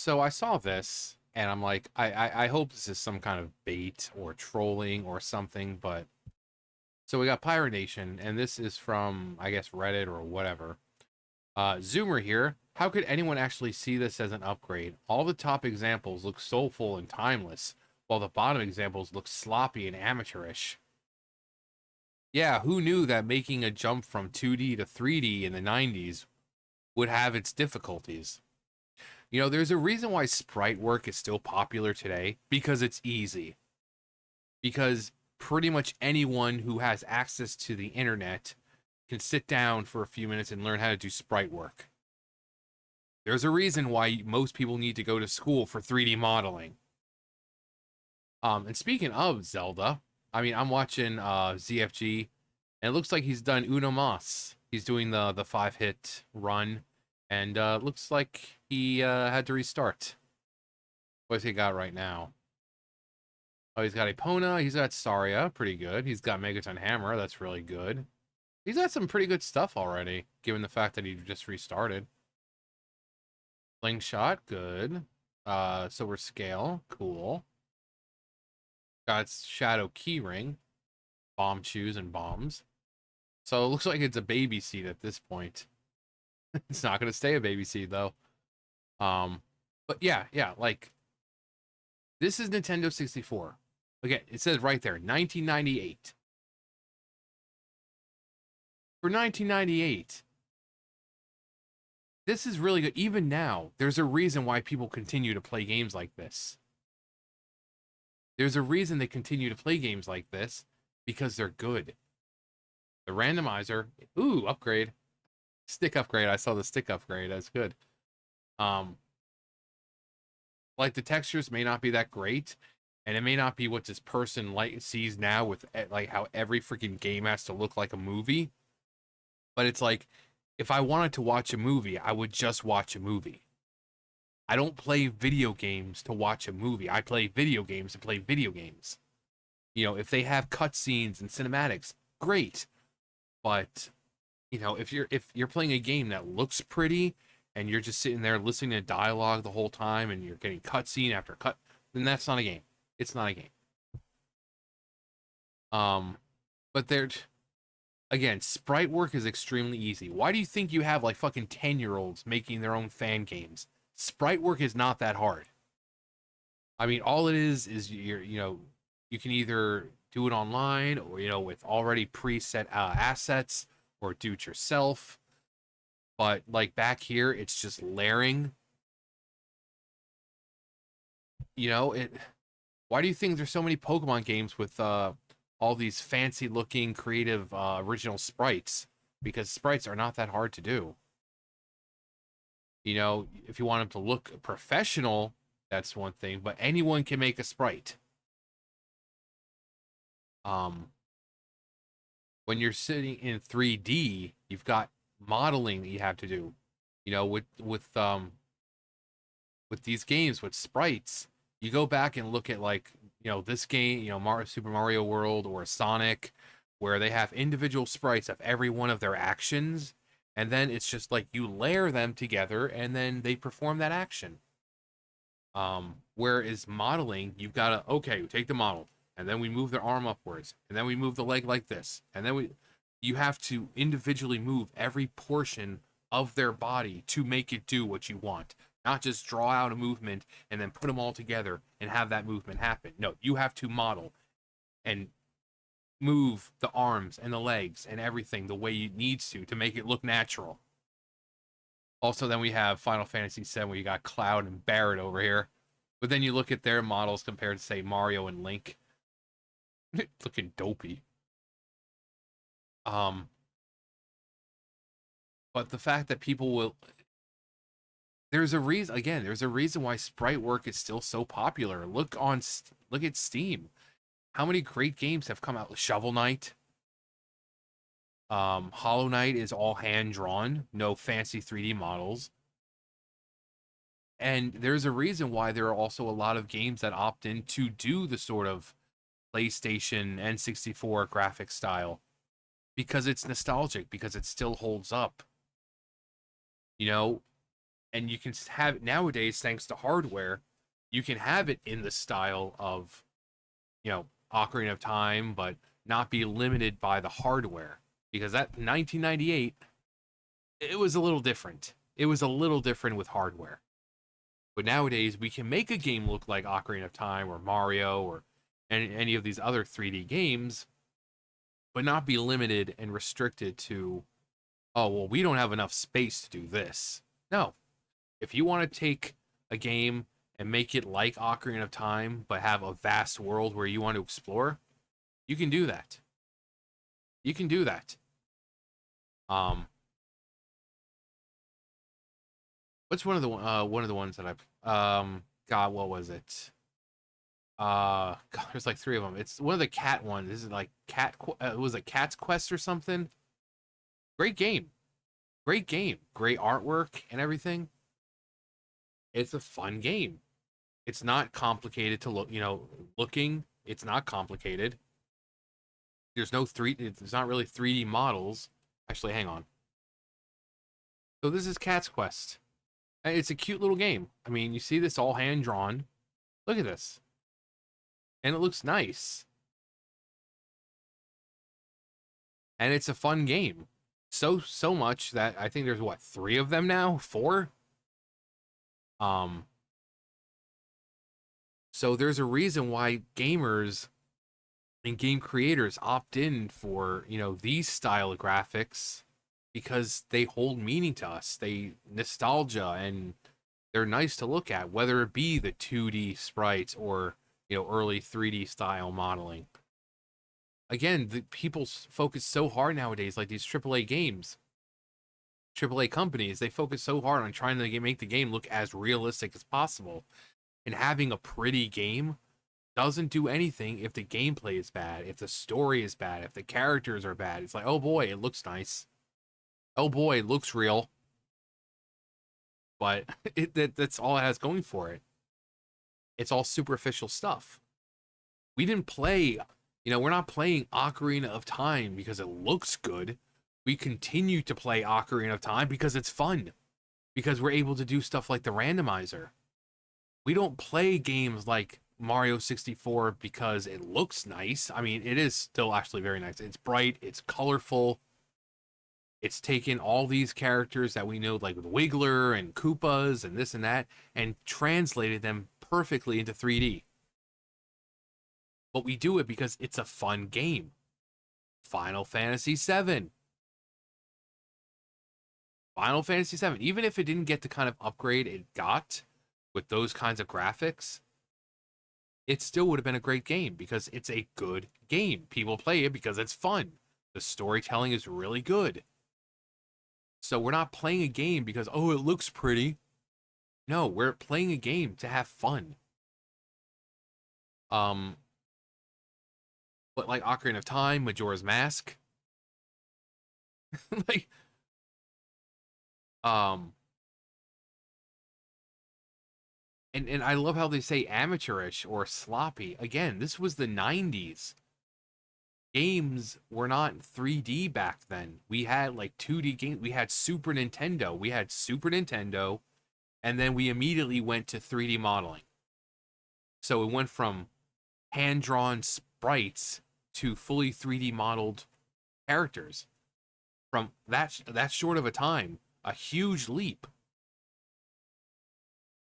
So I saw this and I'm like, I hope this is some kind of bait or trolling or something, but so we got Pirate Nation, and this is from, I guess, Reddit or whatever. Zoomer here. How could anyone actually see this as an upgrade? All the top examples look soulful and timeless, while the bottom examples look sloppy and amateurish. Yeah, who knew that making a jump from 2D to 3D in the 90s would have its difficulties? You know, there's a reason why sprite work is still popular today, because it's easy. Because pretty much anyone who has access to the internet can sit down for a few minutes and learn how to do sprite work. There's a reason why most people need to go to school for 3D modeling. And speaking of Zelda, I mean, I'm watching ZFG, and it looks like he's done Uno Mas. He's doing the 5-hit run, and looks like he had to restart. What's he got right now? Oh, he's got Epona, he's got Saria, pretty good. He's got Megaton Hammer, that's really good. He's got some pretty good stuff already, given the fact that he just restarted. Slingshot, good. Silver Scale, cool. Got Shadow Keyring, Bomb Shoes, and Bombs. So it looks like it's a baby seed at this point. It's not going to stay a baby seed, though. But yeah, like, this is Nintendo 64. Again, it says right there, 1998. For 1998, this is really good. Even now, there's a reason why people continue to play games like this. There's a reason they continue to play games like this, because they're good. The randomizer, ooh, upgrade. Stick upgrade. I saw the stick upgrade. That's good. Like, the textures may not be that great, and it may not be what this person like sees now with like how every freaking game has to look like a movie. But it's like, if I wanted to watch a movie, I would just watch a movie. I don't play video games to watch a movie. I play video games to play video games. You know, if they have cutscenes and cinematics, great. But, you know, if you're playing a game that looks pretty and you're just sitting there listening to dialogue the whole time and you're getting cutscene after cut, then that's not a game. It's not a game. But they're again, sprite work is extremely easy. Why do you think you have like fucking 10-year-olds making their own fan games? Sprite work is not that hard. I mean, all it is you can either do it online or, with already preset assets, or do it yourself. But like back here, it's just layering. It. Why do you think there's so many Pokemon games with all these fancy looking, creative, original sprites? Because sprites are not that hard to do. If you want them to look professional, that's one thing, but anyone can make a sprite. When you're sitting in 3D, you've got modeling that you have to do. With these games with sprites, you go back and look at like, this game, Super Mario World or Sonic, where they have individual sprites of every one of their actions, and then it's just like you layer them together and then they perform that action. Whereas modeling, you've got to, okay, we take the model, and then we move their arm upwards, and then we move the leg like this, and then you have to individually move every portion of their body to make it do what you want. Not just draw out a movement and then put them all together and have that movement happen. No, you have to model and move the arms and the legs and everything the way it needs to make it look natural. Also, then we have Final Fantasy VII, where you got Cloud and Barret over here. But then you look at their models compared to, say, Mario and Link. Looking dopey. But the fact that people will... There's a reason why sprite work is still so popular. Look at Steam. How many great games have come out? Shovel Knight. Hollow Knight is all hand-drawn. No fancy 3D models. And there's a reason why there are also a lot of games that opt in to do the sort of PlayStation N64 graphic style. Because it's nostalgic, because it still holds up. And you can have it nowadays, thanks to hardware, you can have it in the style of, Ocarina of Time, but not be limited by the hardware. Because that 1998, it was a little different. It was a little different with hardware. But nowadays, we can make a game look like Ocarina of Time or Mario or any of these other 3D games, but not be limited and restricted to, oh, well, we don't have enough space to do this. No. If you want to take a game and make it like Ocarina of Time, but have a vast world where you want to explore, you can do that. You can do that. Um, what's one of the ones that God, what was it? God, there's like three of them. It's one of the cat ones. This is like was it Cat's Quest or something? Great game. Great game. Great artwork and everything. It's a fun game. It's not complicated to look, looking. It's not complicated. There's not really 3D models. Actually, hang on. So this is Cat's Quest. It's a cute little game. I mean, you see this all hand drawn. Look at this. And it looks nice. And it's a fun game. So much that I think there's what, 3 of them now? 4? So there's a reason why gamers and game creators opt in for, these style of graphics, because they hold meaning to us. They nostalgia, and they're nice to look at, whether it be the 2D sprites or, early 3D style modeling. Again, the people focus so hard nowadays, like these AAA games, AAA companies, they focus so hard on trying to make the game look as realistic as possible. And having a pretty game doesn't do anything if the gameplay is bad, if the story is bad, if the characters are bad. It's like, oh boy, it looks nice. Oh boy, it looks real. But that's all it has going for it. It's all superficial stuff. We didn't play, we're not playing Ocarina of Time because it looks good. We continue to play Ocarina of Time because it's fun. Because we're able to do stuff like the randomizer. We don't play games like Mario 64 because it looks nice. I mean, it is still actually very nice. It's bright, it's colorful. It's taken all these characters that we know, like the Wiggler and Koopas and this and that, and translated them perfectly into 3D. But we do it because it's a fun game. Final Fantasy VII. Final Fantasy VII. Even if it didn't get the kind of upgrade it got with those kinds of graphics, it still would have been a great game because it's a good game. People play it because it's fun. The storytelling is really good. So we're not playing a game because, oh, it looks pretty. No, we're playing a game to have fun. But like Ocarina of Time, Majora's Mask, like, um, and I love how they say amateurish or sloppy. Again, this was the 90s. Games were not 3D back then. We had like 2D games. We had Super Nintendo. And then we immediately went to 3D modeling. So it went from hand-drawn sprites to fully 3D modeled characters. From that short of a time, a huge leap.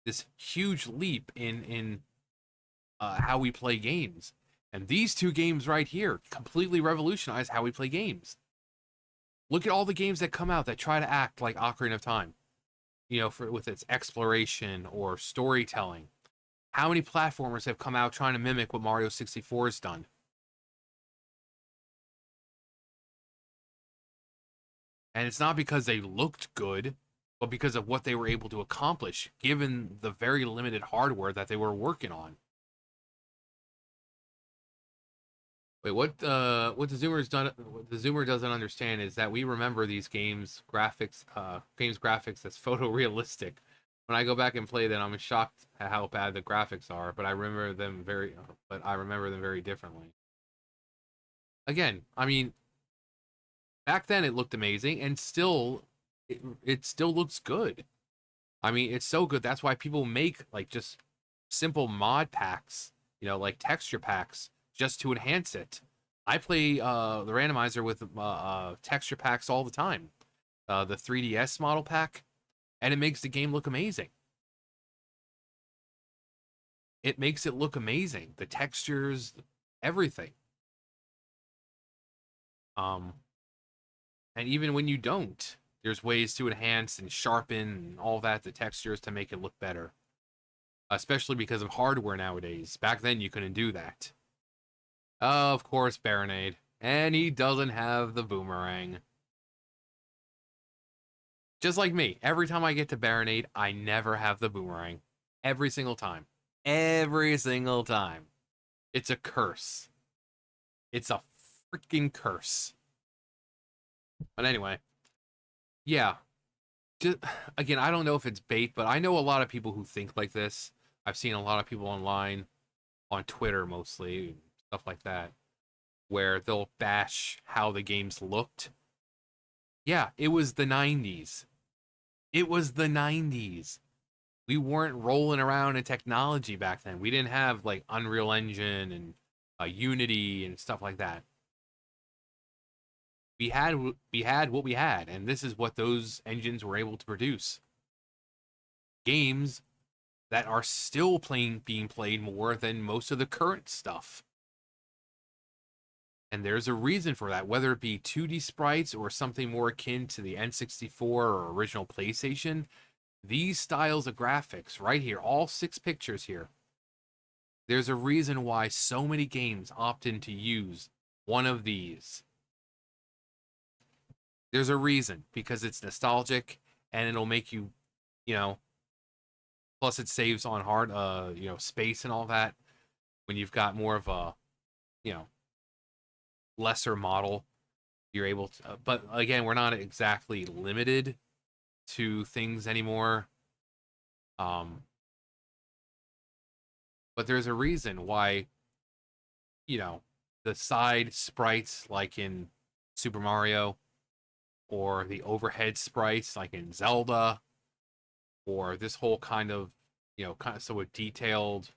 This huge leap in how we play games. And these 2 games right here completely revolutionize how we play games. Look at all the games that come out that try to act like Ocarina of Time, with its exploration or storytelling. How many platformers have come out trying to mimic what Mario 64 has done? And it's not because they looked good, but because of what they were able to accomplish, given the very limited hardware that they were working on. Wait, what the Zoomer doesn't understand is that we remember these games graphics as photorealistic. When I go back and play them, I'm shocked at how bad the graphics are, but I remember them very differently. Again, I mean, back then it looked amazing, and it still looks good. I mean, it's so good. That's why people make like just simple mod packs, like texture packs just to enhance it. I play the randomizer with texture packs all the time. The 3DS model pack, and it makes the game look amazing. It makes it look amazing. The textures, everything. Um, and even when you don't, there's ways to enhance and sharpen and all that, the textures to make it look better. Especially because of hardware nowadays. Back then, you couldn't do that. Of course, Baronade. And he doesn't have the boomerang. Just like me, every time I get to Baronade, I never have the boomerang. Every single time. Every single time. It's a curse. It's a freaking curse. But anyway, yeah. Just, again, I don't know if it's bait, but I know a lot of people who think like this. I've seen a lot of people online, on Twitter mostly, stuff like that, where they'll bash how the games looked. Yeah, it was the 90s. It was the 90s. We weren't rolling around in technology back then. We didn't have like Unreal Engine and Unity and stuff like that. We had what we had, and this is what those engines were able to produce. Games that are still being played more than most of the current stuff. And there's a reason for that, whether it be 2D sprites or something more akin to the N64 or original PlayStation. These styles of graphics right here, all 6 pictures here, there's a reason why so many games opt in to use one of these. There's a reason, because it's nostalgic and it'll make you, you know, plus it saves on space and all that when you've got more of a, you know, lesser model. You're able to, but again, we're not exactly limited to things anymore. But there's a reason why, the side sprites like in Super Mario, or the overhead sprites like in Zelda, or this whole kind of so detailed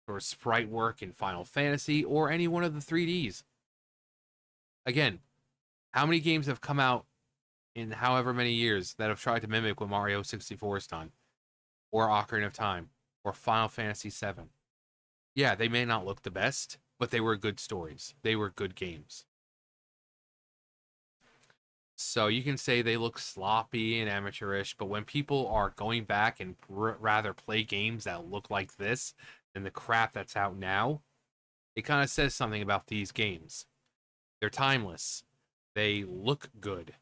or sprite work in Final Fantasy, or any one of the 3Ds. Again, how many games have come out in however many years that have tried to mimic what Mario 64 has done, or Ocarina of Time, or Final Fantasy 7? Yeah, they may not look the best, but they were good stories. They were good games. So you can say they look sloppy and amateurish, but when people are going back and rather play games that look like this than the crap that's out now, it kind of says something about these games. They're timeless. They look good.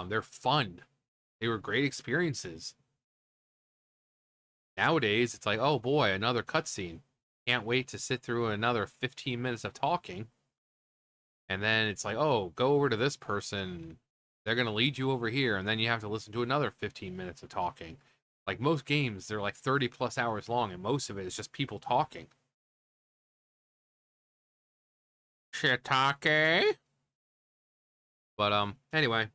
They're fun. They were great experiences. Nowadays, it's like, oh boy, another cutscene. Can't wait to sit through another 15 minutes of talking. And then it's like, oh, go over to this person. They're going to lead you over here. And then you have to listen to another 15 minutes of talking. Like most games, they're like 30 plus hours long, and most of it is just people talking. Shiitake. But anyway,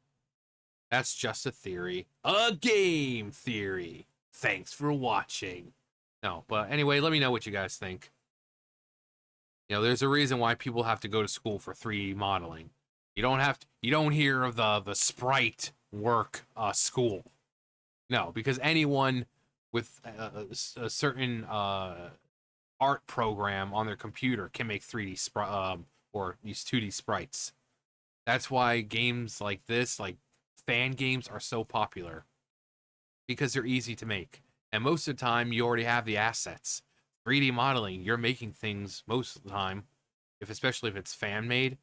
that's just a theory. A game theory. Thanks for watching. No, but anyway, let me know what you guys think. There's a reason why people have to go to school for 3D modeling. You don't hear of the sprite work school. No, because anyone with a certain art program on their computer can make 3D or these 2D sprites. That's why games like this, like fan games, are so popular, because they're easy to make. And most of the time, you already have the assets. 3D modeling, you're making things most of the time, especially if it's fan-made,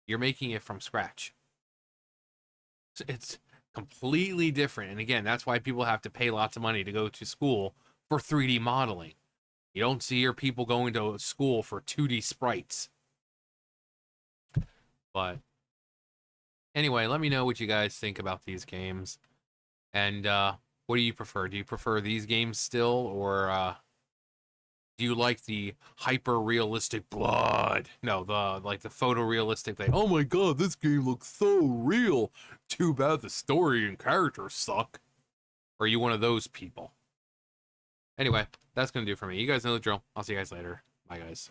you're making it from scratch. It's completely different. And again, that's why people have to pay lots of money to go to school for 3D modeling. You don't see your people going to school for 2D sprites. But anyway, let me know what you guys think about these games. And what do you prefer? Do you prefer these games still, or do you like the hyper-realistic blood? No, the photorealistic thing. Oh my god, this game looks so real. Too bad the story and characters suck. Or are you one of those people? Anyway, that's gonna do it for me. You guys know the drill. I'll see you guys later. Bye, guys.